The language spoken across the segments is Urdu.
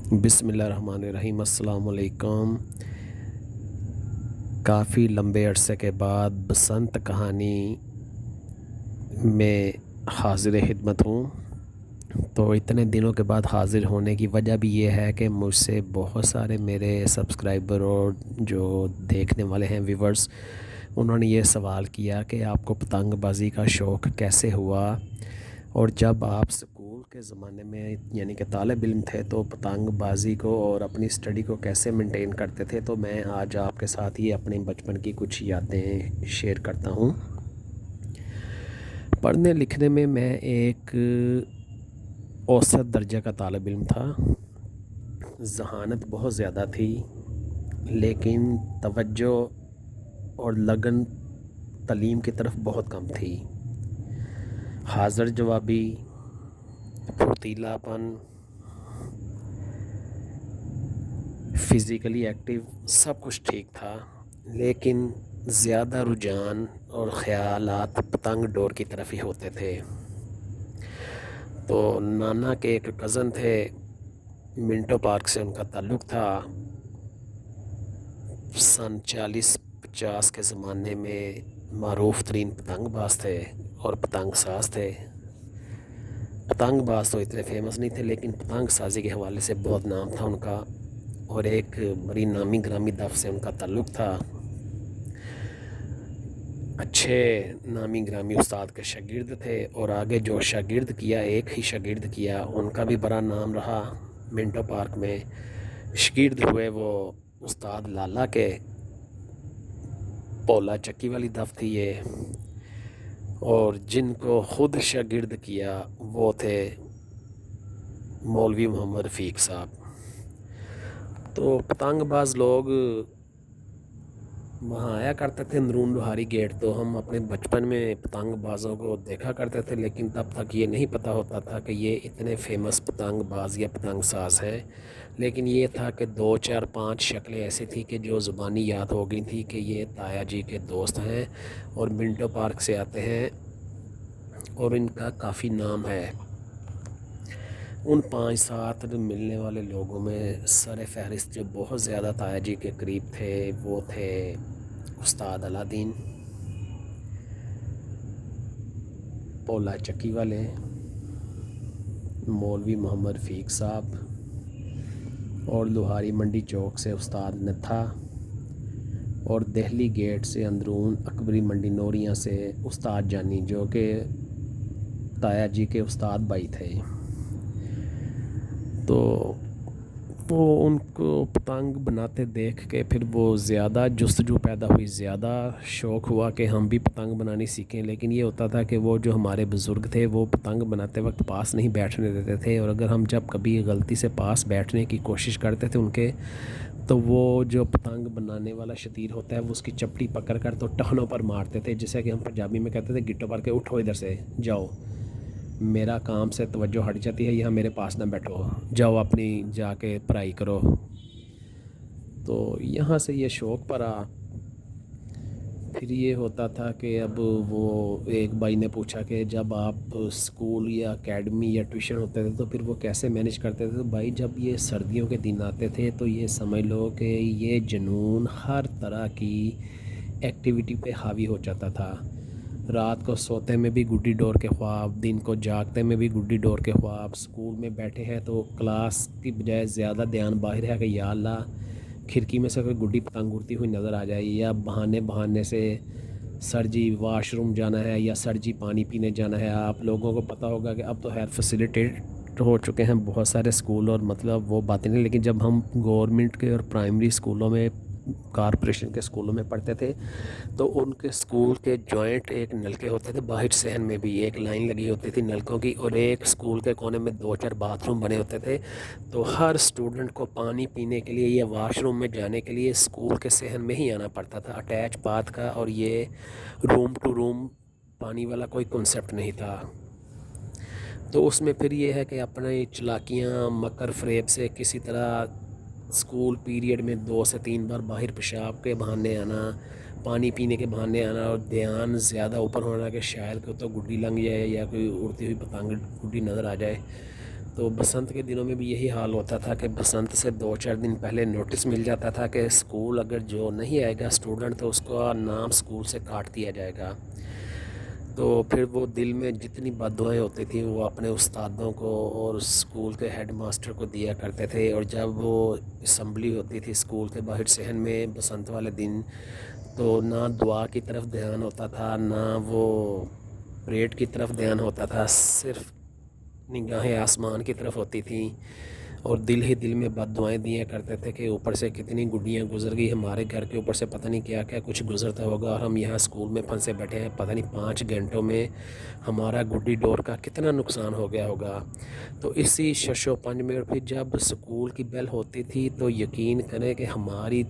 بسم اللہ الرحمن الرحیم۔ السلام علیکم۔ کافی لمبے عرصے کے بعد بسنت کہانی میں حاضر خدمت ہوں۔ تو اتنے دنوں کے بعد حاضر ہونے کی وجہ بھی یہ ہے کہ مجھ سے بہت سارے میرے سبسکرائبر اور جو دیکھنے والے ہیں ویورز، انہوں نے یہ سوال کیا کہ آپ کو پتنگ بازی کا شوق کیسے ہوا، اور جب آپ اسکول کے زمانے میں یعنی کہ طالب علم تھے تو پتنگ بازی کو اور اپنی اسٹڈی کو کیسے مینٹین کرتے تھے۔ تو میں آج آپ کے ساتھ یہ اپنے بچپن کی کچھ یادیں شیئر کرتا ہوں۔ پڑھنے لکھنے میں ایک اوسط درجہ کا طالب علم تھا۔ ذہانت بہت زیادہ تھی، لیکن توجہ اور لگن تعلیم کی طرف بہت کم تھی۔ حاضر جوابی، پھرتیلا پن، فزیکلی ایکٹیو، سب کچھ ٹھیک تھا، لیکن زیادہ رجحان اور خیالات پتنگ ڈور کی طرف ہی ہوتے تھے۔ تو نانا کے ایک کزن تھے، منٹو پارک سے ان کا تعلق تھا۔ سن 40-50 کے زمانے میں معروف ترین پتنگ باز تھے اور پتنگ ساز تھے۔ پتنگ باز تو اتنے فیمس نہیں تھے، لیکن پتنگ سازی کے حوالے سے بہت نام تھا ان کا، اور ایک بڑی نامی گرامی دف سے ان کا تعلق تھا۔ اچھے نامی گرامی استاد کے شاگرد تھے، اور آگے جو شاگرد کیا، ایک ہی شاگرد کیا، ان کا بھی بڑا نام رہا منٹو پارک میں۔ شاگرد ہوئے وہ استاد لالا کے، پولا چکی والی دف تھی یہ، اور جن کو خود شاگرد کیا وہ تھے مولوی محمد رفیق صاحب۔ تو پتنگ باز لوگ وہاں آیا کرتے تھے اندرون لوہاری گیٹ، تو ہم اپنے بچپن میں پتنگ بازوں کو دیکھا کرتے تھے، لیکن تب تک یہ نہیں پتہ ہوتا تھا کہ یہ اتنے فیمس پتنگ باز یا پتنگ ساز ہیں۔ لیکن یہ تھا کہ 2-4-5 شکلیں ایسی تھیں کہ جو زبانی یاد ہو گئی تھی کہ یہ تایا جی کے دوست ہیں اور منٹو پارک سے آتے ہیں اور ان کا کافی نام ہے۔ ان 5-7 ملنے والے لوگوں میں سر فہرست جو بہت زیادہ تایا جی کے قریب تھے وہ تھے استاد علادین، پولا چکی والے، مولوی محمد رفیق صاحب، اور لوہاری منڈی چوک سے استاد نتھا، اور دہلی گیٹ سے اندرون اکبری منڈی نوریاں سے استاد جانی، جو کہ تایا جی کے استاد بھائی تھے۔ تو وہ ان کو پتنگ بناتے دیکھ کے پھر وہ زیادہ جستجو پیدا ہوئی، زیادہ شوق ہوا کہ ہم بھی پتنگ بنانی سیکھیں۔ لیکن یہ ہوتا تھا کہ وہ جو ہمارے بزرگ تھے وہ پتنگ بناتے وقت پاس نہیں بیٹھنے دیتے تھے، اور اگر ہم جب کبھی غلطی سے پاس بیٹھنے کی کوشش کرتے تھے ان کے، تو وہ جو پتنگ بنانے والا شتیر ہوتا ہے وہ اس کی چپڑی پکڑ کر تو ٹخنوں پر مارتے تھے، جیسے کہ ہم پنجابی میں کہتے تھے گٹوں پر کے اٹھو ادھر سے جاؤ، میرا کام سے توجہ ہٹ جاتی ہے، یہاں میرے پاس نہ بیٹھو، جاؤ اپنی جا کے پڑھائی کرو۔ تو یہاں سے یہ شوق پڑا۔ پھر یہ ہوتا تھا کہ اب وہ ایک بھائی نے پوچھا کہ جب آپ اسکول یا اکیڈمی یا ٹیوشن ہوتے تھے تو پھر وہ کیسے مینج کرتے تھے؟ تو بھائی جب یہ سردیوں کے دن آتے تھے تو یہ سمجھ لو کہ یہ جنون ہر طرح کی ایکٹیویٹی پہ حاوی ہو جاتا تھا۔ رات کو سوتے میں بھی گڈی ڈور کے خواب، دن کو جاگتے میں بھی گڈی ڈور کے خواب، اسکول میں بیٹھے ہیں تو کلاس کی بجائے زیادہ دھیان باہر ہے کہ یا اللہ کھڑکی میں سے کوئی گڈی پتنگ اڑتی ہوئی نظر آ جائے، یا بہانے سے سر جی واش روم جانا ہے یا سر جی پانی پینے جانا ہے۔ آپ لوگوں کو پتہ ہوگا کہ اب تو خیر فیسیلیٹیٹ ہو چکے ہیں بہت سارے اسکول، اور مطلب وہ باتیں نہیں، لیکن جب ہم گورنمنٹ کے اور پرائمری اسکولوں میں، کارپوریشن کے اسکولوں میں پڑھتے تھے تو ان کے اسکول کے جوائنٹ ایک نلکے ہوتے تھے، باہر صحن میں بھی ایک لائن لگی ہوتی تھی نلکوں کی، اور ایک اسکول کے کونے میں 2-4 باتھ روم بنے ہوتے تھے۔ تو ہر اسٹوڈنٹ کو پانی پینے کے لیے یا واش روم میں جانے کے لیے اسکول کے صحن میں ہی آنا پڑتا تھا، اٹیچ باتھ کا، اور یہ روم ٹو روم پانی والا کوئی کنسیپٹ نہیں تھا۔ تو اس میں پھر یہ ہے کہ اپنے چلاکیاں مکر فریب سے کسی طرح اسکول پیریڈ میں 2 سے 3 بار باہر پیشاب کے بہانے آنا، پانی پینے کے بہانے آنا، اور دھیان زیادہ اوپر ہونا کہ شاید کوئی تو گڈی لنگ جائے یا کوئی اڑتی ہوئی پتنگ گڈی نظر آ جائے۔ تو بسنت کے دنوں میں بھی یہی حال ہوتا تھا کہ بسنت سے 2-4 دن پہلے نوٹس مل جاتا تھا کہ اسکول اگر جو نہیں آئے گا اسٹوڈنٹ تو اس کا نام اسکول سے کاٹ دیا جائے گا۔ تو پھر وہ دل میں جتنی بد دعائیں ہوتی تھیں وہ اپنے استادوں کو اور اسکول کے ہیڈ ماسٹر کو دیا کرتے تھے، اور جب وہ اسمبلی ہوتی تھی اسکول کے باہر صحن میں بسنت والے دن، تو نہ دعا کی طرف دھیان ہوتا تھا، نہ وہ پریڈ کی طرف دھیان ہوتا تھا، صرف نگاہیں آسمان کی طرف ہوتی تھیں، اور دل ہی دل میں بد دعائیں دیا کرتے تھے کہ اوپر سے کتنی گڈیاں گزر گئی، ہمارے گھر کے اوپر سے پتہ نہیں کیا کیا کچھ گزرتا ہوگا، اور ہم یہاں اسکول میں پھنسے بیٹھے ہیں، پتہ نہیں 5 گھنٹوں میں ہمارا گڈی ڈور کا کتنا نقصان ہو گیا ہوگا۔ تو اسی شش و پنج میں پھر جب اسکول کی بیل ہوتی تھی تو یقین کریں کہ ہماری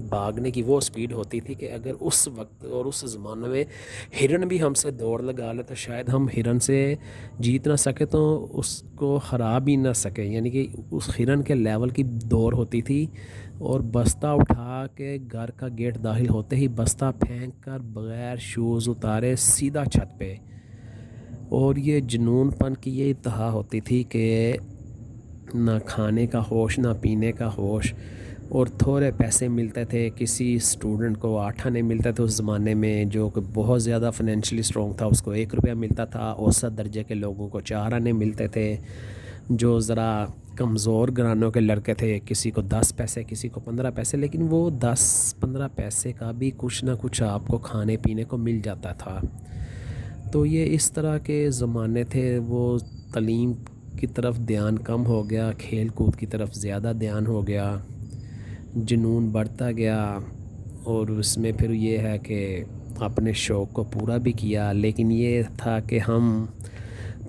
بھاگنے کی وہ سپیڈ ہوتی تھی کہ اگر اس وقت اور اس زمانے میں ہرن بھی ہم سے دوڑ لگا لے تو شاید ہم ہرن سے جیت نہ سکے تو اس کو ہرا بھی نہ سکے، یعنی کہ اس ہرن کے لیول کی دوڑ ہوتی تھی۔ اور بستہ اٹھا کے گھر کا گیٹ داخل ہوتے ہی بستہ پھینک کر بغیر شوز اتارے سیدھا چھت پہ، اور یہ جنون پن کی یہ انتہا ہوتی تھی کہ نہ کھانے کا ہوش نہ پینے کا ہوش، اور تھوڑے پیسے ملتے تھے، کسی اسٹوڈنٹ کو 8 آنے ملتے تھے اس زمانے میں، جو کہ بہت زیادہ فنینشلی اسٹرانگ تھا اس کو 1 روپیہ ملتا تھا، اوسط درجے کے لوگوں کو 4 آنے ملتے تھے، جو ذرا کمزور گھرانوں کے لڑکے تھے کسی کو 10 پیسے کسی کو 15 پیسے، لیکن وہ 10-15 پیسے کا بھی کچھ نہ کچھ آپ کو کھانے پینے کو مل جاتا تھا۔ تو یہ اس طرح کے زمانے تھے، وہ تعلیم کی طرف دھیان کم ہو گیا، کھیل کود کی طرف زیادہ دھیان ہو گیا، جنون بڑھتا گیا، اور اس میں پھر یہ ہے کہ اپنے شوق کو پورا بھی کیا، لیکن یہ تھا کہ ہم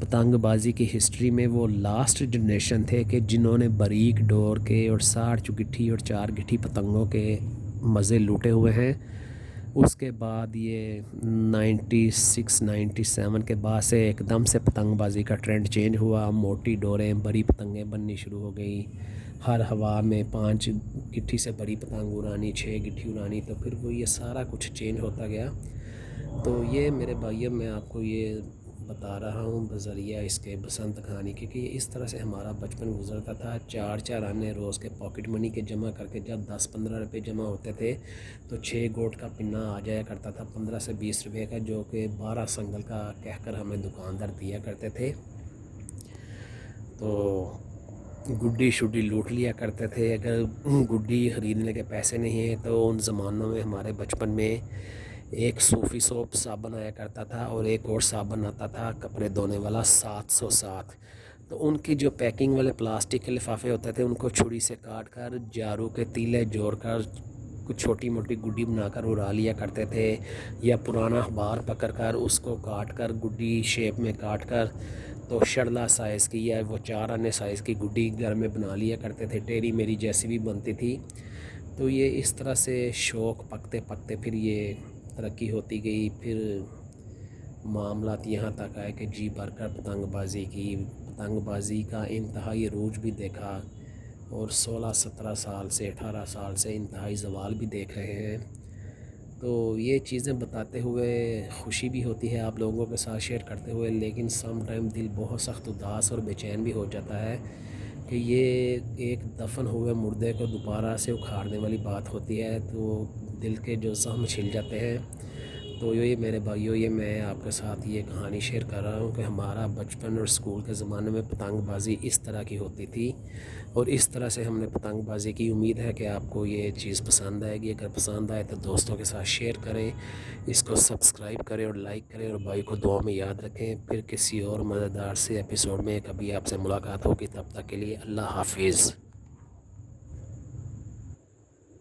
پتنگ بازی کی ہسٹری میں وہ لاسٹ جنریشن تھے کہ جنہوں نے باریک ڈور کے اور 60 گٹھی اور 4 گٹھی پتنگوں کے مزے لوٹے ہوئے ہیں۔ اس کے بعد یہ 96-97 کے بعد سے ایک دم سے پتنگ بازی کا ٹرینڈ چینج ہوا، موٹی ڈوریں بڑی پتنگیں بننی شروع ہو گئی، ہر ہوا میں 5 گٹھی سے بڑی پتنگ اڑانی، 6 گٹھی اڑانی، تو پھر وہ یہ سارا کچھ چینج ہوتا گیا۔ تو یہ میرے بھائیوں میں آپ کو یہ بتا رہا ہوں بذریعہ اس کے بسنت کہانی، کیونکہ اس طرح سے ہمارا بچپن گزرتا تھا۔ 4 آنے روز کے پاکٹ منی کے جمع کر کے جب 10-15 روپے جمع ہوتے تھے تو 6 گوٹ کا پنا آ جایا کرتا تھا 15 سے 20 روپے کا، جو کہ 12 سنگل کا کہہ کر ہمیں دکاندار دیا کرتے تھے۔ تو گڈی شڈی لوٹ لیا کرتے تھے، اگر گڈی خریدنے کے پیسے نہیں ہیں تو ان زمانوں میں ہمارے بچپن میں ایک صوفی سوپ صابن آیا کرتا تھا، اور ایک اور صابن آتا تھا کپڑے دھونے والا 707، تو ان کی جو پیکنگ والے پلاسٹک کے لفافے ہوتے تھے ان کو چھری سے کاٹ کر جارو کے تیلے جوڑ کر کچھ چھوٹی موٹی گڈی بنا کر اڑا لیا کرتے تھے، یا پرانا اخبار پکڑ کر اس کو کاٹ کر گڈی شیپ میں کاٹ کر تو شرلا سائز کی یا وہ 4 آنے سائز کی گڈی گھر میں بنا لیا کرتے تھے، ٹیری میری جیسی بھی بنتی تھی۔ تو یہ اس طرح سے شوق پکتے پکتے پھر یہ ترقی ہوتی گئی، پھر معاملات یہاں تک آئے کہ جی بھر کر پتنگ بازی کی، پتنگ بازی کا انتہائی عروج بھی دیکھا، اور 16-17 سال سے 18 سال سے انتہائی زوال بھی دیکھ رہے ہیں۔ تو یہ چیزیں بتاتے ہوئے خوشی بھی ہوتی ہے آپ لوگوں کے ساتھ شیئر کرتے ہوئے، لیکن سم ٹائم دل بہت سخت اداس اور بے چین بھی ہو جاتا ہے کہ یہ ایک دفن ہوئے مردے کو دوبارہ سے اکھاڑنے والی بات ہوتی ہے، تو دل کے جو زخم چھل جاتے ہیں۔ تو یہ میرے بھائیوں، یہ میں آپ کے ساتھ یہ کہانی شیئر کر رہا ہوں کہ ہمارا بچپن اور اسکول کے زمانے میں پتنگ بازی اس طرح کی ہوتی تھی، اور اس طرح سے ہم نے پتنگ بازی کی۔ امید ہے کہ آپ کو یہ چیز پسند آئے گی، اگر پسند آئے تو دوستوں کے ساتھ شیئر کریں، اس کو سبسکرائب کریں اور لائک کریں، اور بھائی کو دعا میں یاد رکھیں۔ پھر کسی اور مزیدار سے ایپیسوڈ میں کبھی آپ سے ملاقات ہوگی، تب تک کے لیے اللہ حافظ۔